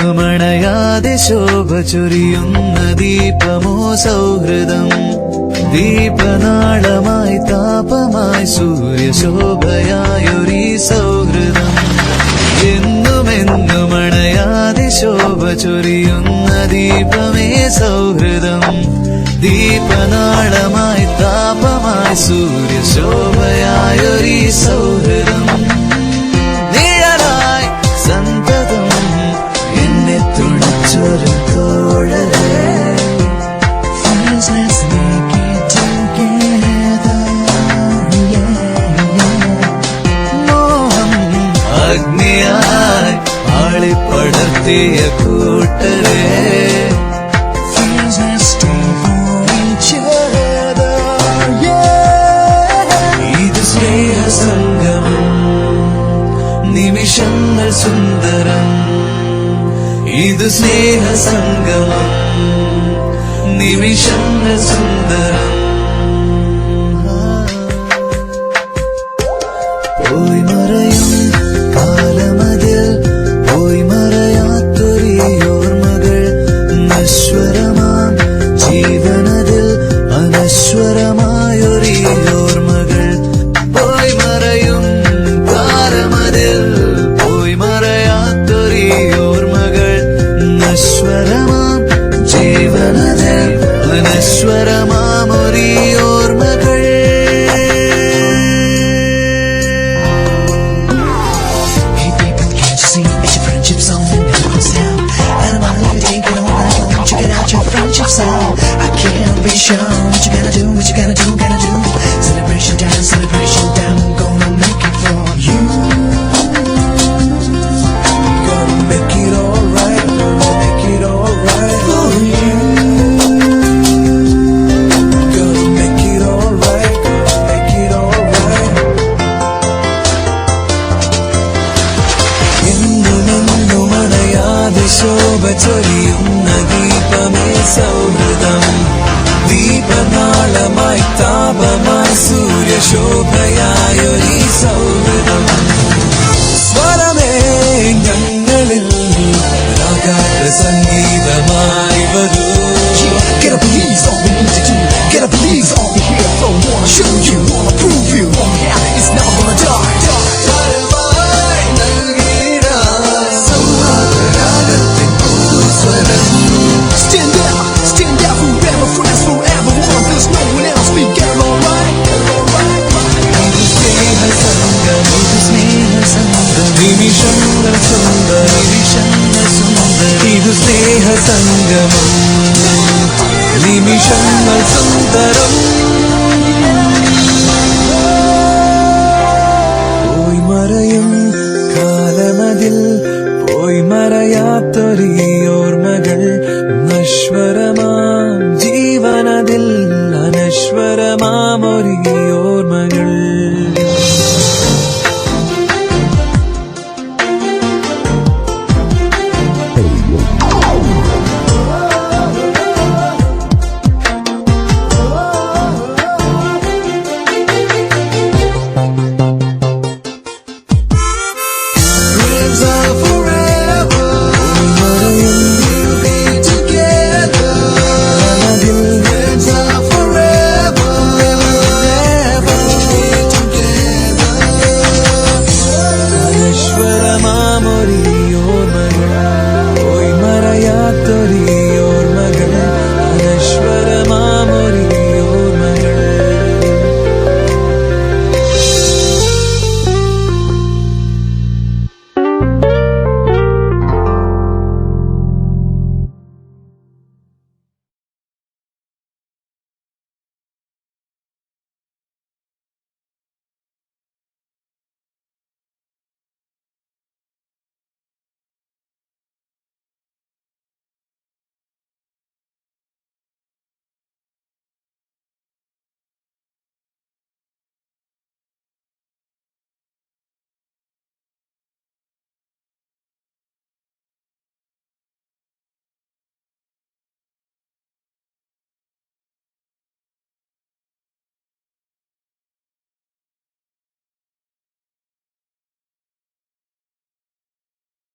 എന്നുമണയാതെ ശോഭ ചൊരിയുന്ന ദീപമോ സൗഹൃദം. ദീപനാളമായി താപമായി സൂര്യശോഭയായൊരീ സൗഹൃദം. എന്നുമെന്നുമണയാതെ ശോഭ ചൊരിയുന്ന ദീപമേ സൗഹൃദം. ദീപനാളമായി താപമായി സൂര്യശോഭയായൊരീ സൗഹൃദം. നിഴലായി സന്തതം എന്നെ തുണച്ചൊരു തോഴരേ, മോഹം അഗ്നിയായി ആളിപ്പടർത്തിയ കൂട്ടരേ, ഇത് സ്നേഹസംഗമം. നിമിഷങ്ങൾ സുന്ദരം. ഇത് സ്നേഹസംഗമം. നിമിഷങ്ങൾ സുന്ദരം. പോയി മറയും കാലമതിൽ പോയി മറയാത്തൊരീ ഓർമ്മകൾ. നശ്വരമാം ജീവനതിൽ അനശ്വരമായൊരീ ഓർമ്മകൾ. പോയി മറയും കാലമതിൽ പോയി മറയാത്തൊരീ ഓർമ്മകൾ. നശ്വരമാം ജീവനതിൽ അനശ്വരമാമൊരീ ഓർമ്മകൾ. I can't be sure what you gotta do, what you gotta do, gotta do. Celebration time, I'm gonna make it for you. Gonna make it alright, gonna make it alright for you. Gonna make it alright, gonna make it alright. എന്നുമെന്നുമണയാതെ ശോഭ ചൊരിയുന്ന ദീപമേ സൗഹൃദം. ദീപനാളമായി താപമായി സൂര്യശോഭയായൊരീ സൗഹൃദം. സ്വരമേ ഞങ്ങളിൽ രാഗാത്ര സംഗീതമായി വരൂ. Get up, please, all we need to do. Get up, please, all we here for. Wanna show you, wanna prove you. Yeah, it's never gonna die. Stand out forever, friends forever. One, there's no one else. We get it all right. ഇത് സ്നേഹസംഗമം. ഇത് സ്നേഹസംഗമം. നിമിഷങ്ങൾ സുന്ദരം. നിമിഷങ്ങൾ സുന്ദരം. ഇത് സ്നേഹസംഗമം. നിമിഷങ്ങൾ സുന്ദരം. പോയി മറയും കാലമതിൽ പോയി മറയാത്തൊരീ ഓർമ്മ.